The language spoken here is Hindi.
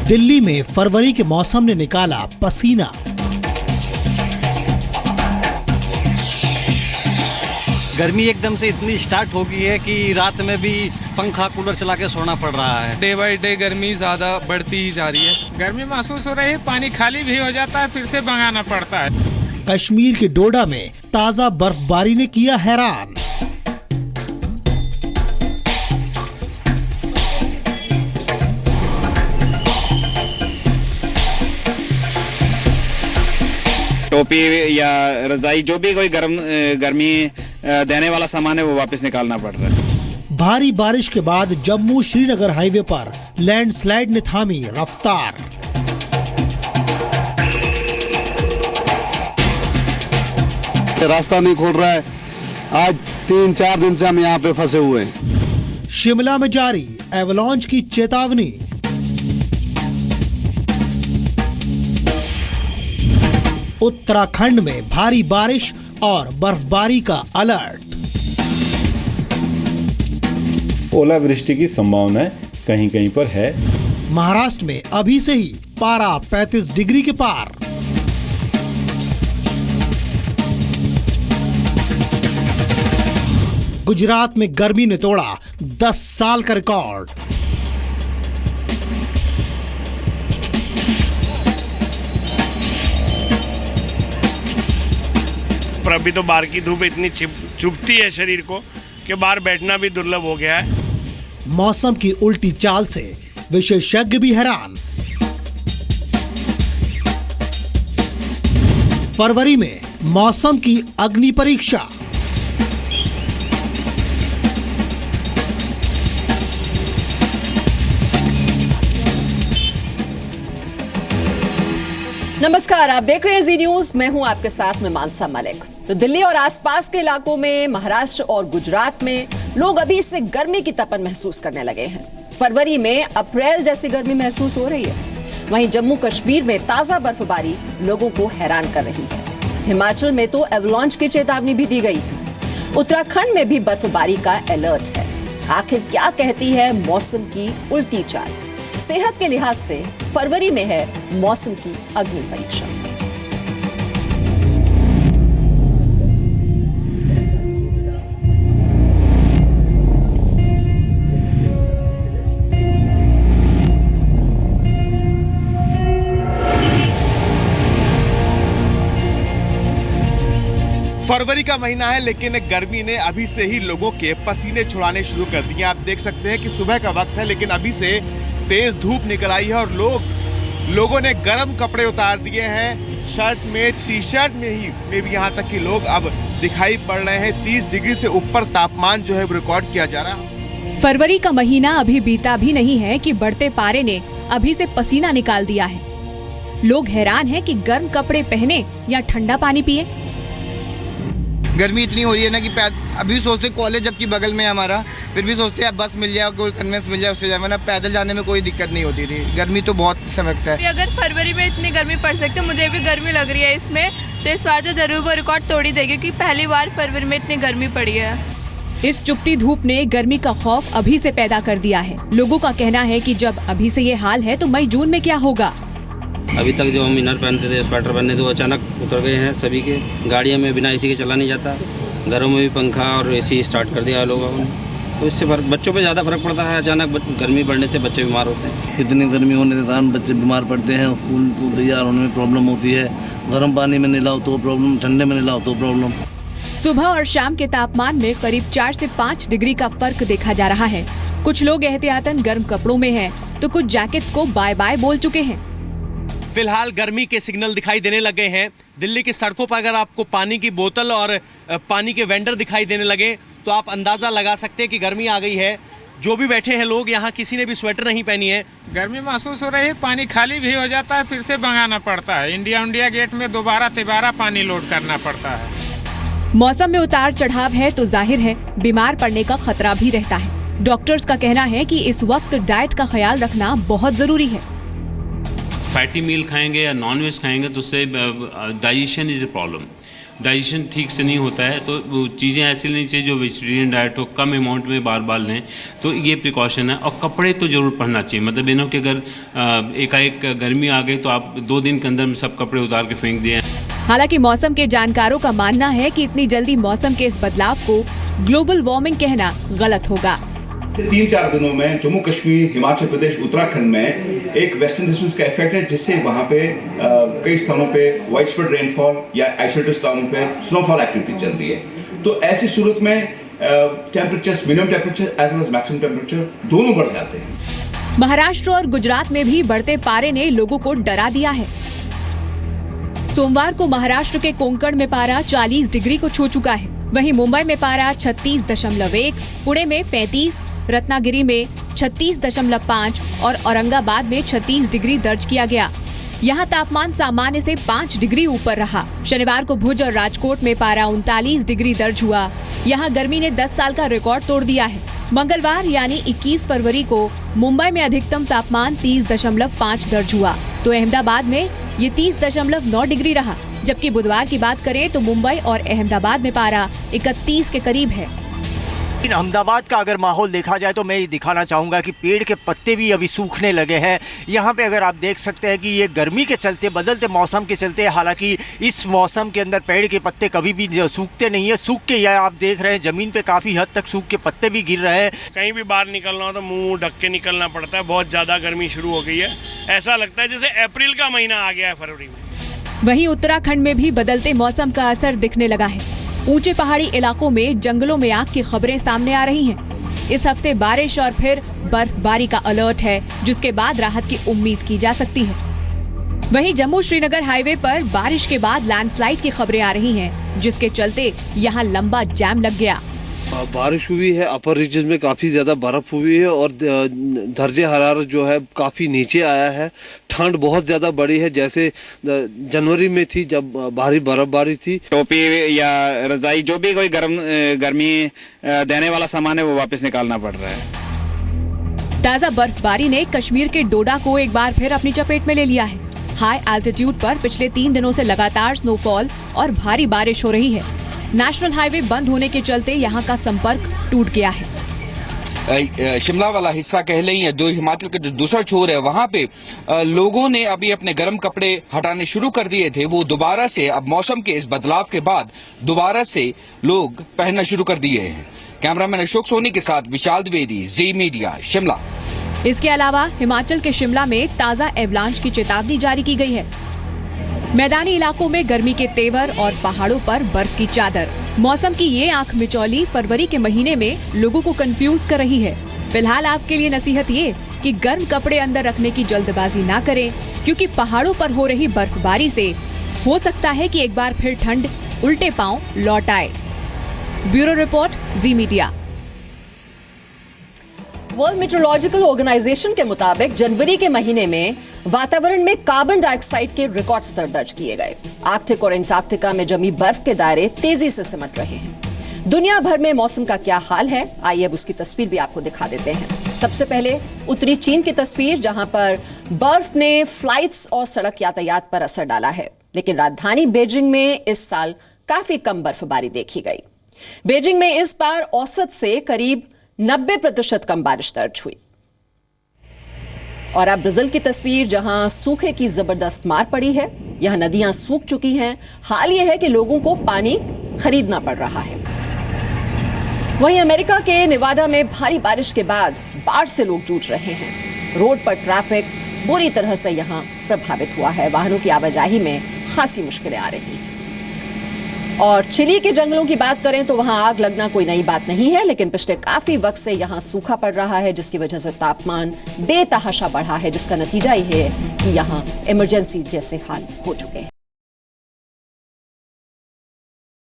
दिल्ली में फरवरी के मौसम ने निकाला पसीना। गर्मी एकदम से इतनी स्टार्ट हो गई है कि रात में भी पंखा कूलर चला के सोना पड़ रहा है। डे बाय डे गर्मी ज्यादा बढ़ती ही जा रही है। गर्मी महसूस हो रही है, पानी खाली भी हो जाता है, फिर से मंगाना पड़ता है। कश्मीर के डोडा में ताजा बर्फबारी ने किया हैरान। टोपी या रजाई जो भी कोई गर्मी देने वाला सामान है वो वापस निकालना पड़ रहा है। भारी बारिश के बाद जम्मू श्रीनगर हाईवे पर लैंडस्लाइड ने थामी रफ्तार। रास्ता नहीं खोल रहा है। आज 3-4 दिन से हम यहाँ पे फंसे हुए हैं। शिमला में जारी एवलांच की चेतावनी। उत्तराखंड में भारी बारिश और बर्फबारी का अलर्ट। ओलावृष्टि की संभावना कहीं कहीं पर है। महाराष्ट्र में अभी से ही पारा 35 डिग्री के पार। गुजरात में गर्मी ने तोड़ा 10 साल का रिकॉर्ड। पर अभी तो बाहर की धूप इतनी चुभती है शरीर को कि बाहर बैठना भी दुर्लभ हो गया है। मौसम की उल्टी चाल से विशेषज्ञ भी हैरान। फरवरी में मौसम की अग्नि परीक्षा। नमस्कार, आप देख रहे हैं जी न्यूज। मैं हूं आपके साथ में मानसा मलिक। तो दिल्ली और आसपास के इलाकों में, महाराष्ट्र और गुजरात में लोग अभी से गर्मी की तपन महसूस करने लगे हैं। फरवरी में अप्रैल जैसी गर्मी महसूस हो रही है। वहीं जम्मू कश्मीर में ताजा बर्फबारी लोगों को हैरान कर रही है। हिमाचल में तो एवलांच की चेतावनी भी दी गई है। उत्तराखंड में भी बर्फबारी का अलर्ट है। आखिर क्या कहती है मौसम की उल्टी चाल? सेहत के लिहाज से फरवरी में है मौसम की अग्नि परीक्षा। फरवरी का महीना है, लेकिन गर्मी ने अभी से ही लोगों के पसीने छुड़ाने शुरू कर दिए। आप देख सकते हैं कि सुबह का वक्त है, लेकिन अभी से तेज धूप निकल आई है और लोगों ने गर्म कपड़े उतार दिए हैं। शर्ट में, टी शर्ट में भी यहाँ तक कि लोग अब दिखाई पड़ रहे हैं। 30 डिग्री से ऊपर तापमान जो है रिकॉर्ड किया जा रहा है। फरवरी का महीना अभी बीता भी नहीं है कि बढ़ते पारे ने अभी से पसीना निकाल दिया है। लोग हैरान हैं कि गर्म कपड़े पहने या ठंडा पानी पिए। गर्मी इतनी हो रही है ना कि अभी सोचते कॉलेज जबकि बगल में है हमारा, फिर भी सोचते हैं बस मिल जाए, कोई कन्वेंस मिल जाए उससे जाए, वरना पैदल जाने में कोई दिक्कत नहीं होती थी। गर्मी तो बहुत समझता है। अगर फरवरी में इतनी गर्मी पड़ सकती है, मुझे भी गर्मी लग रही है इसमें, तो इस बार तो जरूर वो रिकॉर्ड तोड़ ही देगी क्योंकि पहली बार फरवरी में इतनी गर्मी पड़ी है। इस चुभती धूप ने गर्मी का खौफ अभी से पैदा कर दिया है। लोगों का कहना है कि जब अभी से ये हाल है तो मई जून में क्या होगा। अभी तक जो हम इनर पहनते थे, स्वेटर पहनते थे, वो अचानक उतर गए हैं सभी के। गाड़ियों में बिना एसी के चला नहीं जाता, घरों में भी पंखा और एसी स्टार्ट कर दिया लोगों ने, तो इससे बच्चों पे ज़्यादा फर्क पड़ता है। अचानक गर्मी बढ़ने से बच्चे बीमार होते हैं। इतनी गर्मी होने के कारण बच्चे बीमार पड़ते हैं। स्कूल को तैयार होने में प्रॉब्लम होती है। गर्म पानी में नहलाओ तो प्रॉब्लम, ठंडे में नहलाओ तो प्रॉब्लम। सुबह और शाम के तापमान में करीब 4 से 5 डिग्री का फर्क देखा जा रहा है। कुछ लोग एहतियातन गर्म कपड़ों में हैं, तो कुछ जैकेट्स को बाय बाय बोल चुके हैं। फिलहाल गर्मी के सिग्नल दिखाई देने लगे हैं। दिल्ली की सड़कों पर अगर आपको पानी की बोतल और पानी के वेंडर दिखाई देने लगे तो आप अंदाजा लगा सकते हैं कि गर्मी आ गई है। जो भी बैठे हैं लोग यहाँ, किसी ने भी स्वेटर नहीं पहनी है। गर्मी महसूस हो रही है, पानी खाली भी हो जाता है, फिर से मंगाना पड़ता है। इंडिया गेट में दोबारा पानी लोड करना पड़ता है। मौसम में उतार चढ़ाव है तो जाहिर है बीमार पड़ने का खतरा भी रहता है। डॉक्टर्स का कहना है कि इस वक्त डाइट का ख्याल रखना बहुत जरूरी है। फैटी मील खाएंगे या नॉन वेज खाएंगे तो उससे digestion is a problem. Digestion ठीक से नहीं होता है, तो वो चीज़ें ऐसी लेनी चाहिए जो वेजिटेरियन डाइट हो, कम अमाउंट में बार बार लें, तो ये प्रिकॉशन है। और कपड़े तो ज़रूर पहनना चाहिए, मतलब इन्हों कि अगर एकाएक गर्मी आ गई तो आप 2 दिन के अंदर में सब कपड़े उतार के फेंक दिए। हालांकि मौसम के जानकारों का मानना है कि इतनी जल्दी मौसम के इस बदलाव को ग्लोबल वार्मिंग कहना गलत होगा। 3-4 दिनों में जम्मू कश्मीर, हिमाचल प्रदेश, उत्तराखंड में एक वेस्टर्न डिस्टर्बेंस का इफेक्ट है, जिससे वहाँ पे कई स्थानों पे वाइड स्प्रेड रेनफॉल या आइसोलेटेड स्थानों पे स्नोफॉल एक्टिविटी चल रही है। तो ऐसी सूरत में temperatures, minimum temperature as well as maximum temperature दोनों बढ़ जाते हैं। महाराष्ट्र और गुजरात में भी बढ़ते पारे ने लोगों को डरा दिया है। सोमवार को महाराष्ट्र के कोंकण में पारा 40 डिग्री को छू चुका है। वहीं मुंबई में पारा 36.1, पुणे में 35, रत्नागिरी में 36.5 और औरंगाबाद में 36 डिग्री दर्ज किया गया। यहाँ तापमान सामान्य से 5 डिग्री ऊपर रहा। शनिवार को भुज और राजकोट में पारा 39 डिग्री दर्ज हुआ। यहाँ गर्मी ने 10 साल का रिकॉर्ड तोड़ दिया है। मंगलवार यानी 21 फरवरी को मुंबई में अधिकतम तापमान 30.5 दर्ज हुआ, तो अहमदाबाद में ये 30.9 डिग्री रहा। जबकि बुधवार की बात करें तो मुंबई और अहमदाबाद में पारा 31 के करीब है। लेकिन अहमदाबाद का अगर माहौल देखा जाए तो मैं ये दिखाना चाहूँगा कि पेड़ के पत्ते भी अभी सूखने लगे हैं। यहाँ पे अगर आप देख सकते हैं कि ये गर्मी के चलते, बदलते मौसम के चलते, हालांकि इस मौसम के अंदर पेड़ के पत्ते कभी भी सूखते नहीं है, सूख के या आप देख रहे हैं ज़मीन पे काफ़ी हद तक सूख के पत्ते भी गिर रहे हैं। कहीं भी बाहर निकलना हो तो मुँह ढक के निकलना पड़ता है। बहुत ज़्यादा गर्मी शुरू हो गई है, ऐसा लगता है जैसे अप्रैल का महीना आ गया है फरवरी में। वहीं उत्तराखंड में भी बदलते मौसम का असर दिखने लगा है। ऊंचे पहाड़ी इलाकों में जंगलों में आग की खबरें सामने आ रही हैं। इस हफ्ते बारिश और फिर बर्फबारी का अलर्ट है, जिसके बाद राहत की उम्मीद की जा सकती है। वहीं जम्मू श्रीनगर हाईवे पर बारिश के बाद लैंडस्लाइड की खबरें आ रही हैं, जिसके चलते यहां लंबा जाम लग गया। बारिश हुई है, अपर रीजन में काफ़ी ज़्यादा बर्फ़ हुई है और दर्जे हरारत जो है काफ़ी नीचे आया है। ठंड बहुत ज़्यादा बढ़ी है, जैसे जनवरी में थी जब भारी बर्फबारी थी। टोपी या रजाई जो भी कोई गर्मी देने वाला सामान है वो वापस निकालना पड़ रहा है। ताज़ा बर्फबारी ने कश्मीर के डोडा को एक बार फिर अपनी चपेट में ले लिया है। हाई एल्टीट्यूड पर पिछले 3 दिनों से लगातार स्नोफॉल और भारी बारिश हो रही है। नेशनल हाईवे बंद होने के चलते यहाँ का संपर्क टूट गया है। शिमला वाला हिस्सा कह लें या हिमाचल का जो दूसरा छोर है, वहाँ पे लोगों ने अभी अपने गर्म कपड़े हटाने शुरू कर दिए थे। वो दोबारा से अब मौसम के इस बदलाव के बाद दोबारा से लोग पहनना शुरू कर दिए हैं। कैमरामैन अशोक सोनी के साथ विशाल द्विवेदी, जी मीडिया, शिमला। इसके अलावा हिमाचल के शिमला में ताज़ा एवलांच की चेतावनी जारी की गई है। मैदानी इलाकों में गर्मी के तेवर और पहाड़ों पर बर्फ की चादर। मौसम की ये आंख मिचौली फरवरी के महीने में लोगों को कंफ्यूज कर रही है। फिलहाल आपके लिए नसीहत ये कि गर्म कपड़े अंदर रखने की जल्दबाजी ना करें, क्योंकि पहाड़ों पर हो रही बर्फबारी से हो सकता है कि एक बार फिर ठंड उल्टे पांव लौट आए। ब्यूरो रिपोर्ट, जी मीडिया। वर्ल्ड मेट्रोलॉजिकल ऑर्गेनाइजेशन के मुताबिक जनवरी के महीने में वातावरण में कार्बन डाइऑक्साइड के रिकॉर्ड स्तर दर्ज किए गए। आर्कटिक और एंटार्क्टिका में जमी बर्फ के दायरे तेजी से सिमट रहे हैं। दुनिया भर में मौसम का क्या हाल है, आइए अब उसकी तस्वीर भी आपको दिखा देते हैं। सबसे पहले उत्तरी चीन की तस्वीर, जहां पर बर्फ ने फ्लाइट्स और सड़क यातायात पर असर डाला है। लेकिन राजधानी बीजिंग में इस साल काफी कम बर्फबारी देखी गई। बीजिंग में इस बार औसत से करीब 90% कम बारिश दर्ज हुई। और अब ब्राजील की तस्वीर, जहां सूखे की जबरदस्त मार पड़ी है। यहां नदियां सूख चुकी हैं। हाल यह है कि लोगों को पानी खरीदना पड़ रहा है। वहीं अमेरिका के नेवाडा में भारी बारिश के बाद बाढ़ से लोग जूझ रहे हैं। रोड पर ट्रैफिक बुरी तरह से यहां प्रभावित हुआ है। वाहनों की आवाजाही में खासी मुश्किलें आ रही हैं। और चिली के जंगलों की बात करें तो वहां आग लगना कोई नई बात नहीं है, लेकिन पिछले काफी वक्त से यहां सूखा पड़ रहा है, जिसकी वजह से तापमान बेतहाशा बढ़ा है, जिसका नतीजा ये है कि यहां इमरजेंसी जैसे हाल हो चुके हैं।